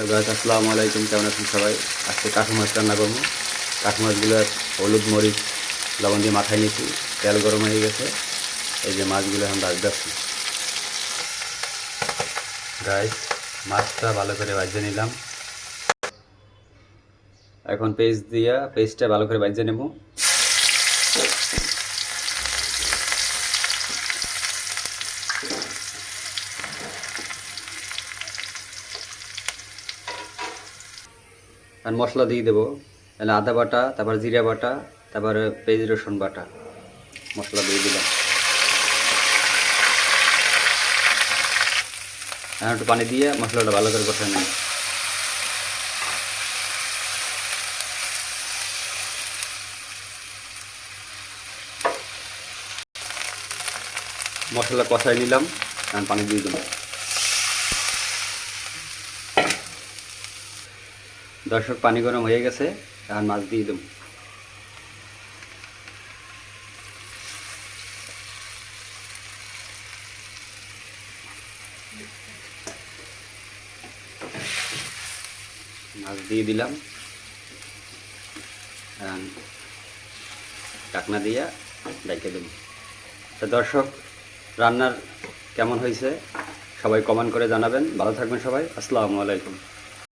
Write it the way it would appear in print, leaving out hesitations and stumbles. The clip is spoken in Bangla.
গাইস আসসালামু আলাইকুম, কেমন আছেন সবাই? আজকে কাঠু মাছ রান্না করবো। কাঠু মাছগুলো হলুদ মরিচ লবণ দিয়ে মাথায় নিয়েছি, তেল গরম হয়ে গেছে। এই যে মাছগুলো এখন ভাজতেছি। গাইস মাছটা ভালো করে ভাজে নিলাম। এখন পেস্টটা ভালো করে ভাজে নেব। আর মশলা দিয়ে দেবো, তাহলে আদা বাটা, তারপর জিরা বাটা, তারপর পেঁয়াজ রসুন বাটা মশলা দিয়ে দিলাম। এখন একটু পানি দিয়ে মশলাটা ভালো করে কষাই নেব। মশলা কষাই নিলাম, এখন পানি দিয়ে দিলাম। দর্শক পানি গরম হয়ে গেছে, এখন মাছ দিয়ে দেব। মাছ দিয়ে দিলাম, ঢাকনা দিয়ে ঢেকে দেব। তো দর্শক, রান্নার কেমন হয়েছে সবাই কমেন্ট করে জানাবেন। ভালো থাকবেন সবাই, আসসালামু আলাইকুম।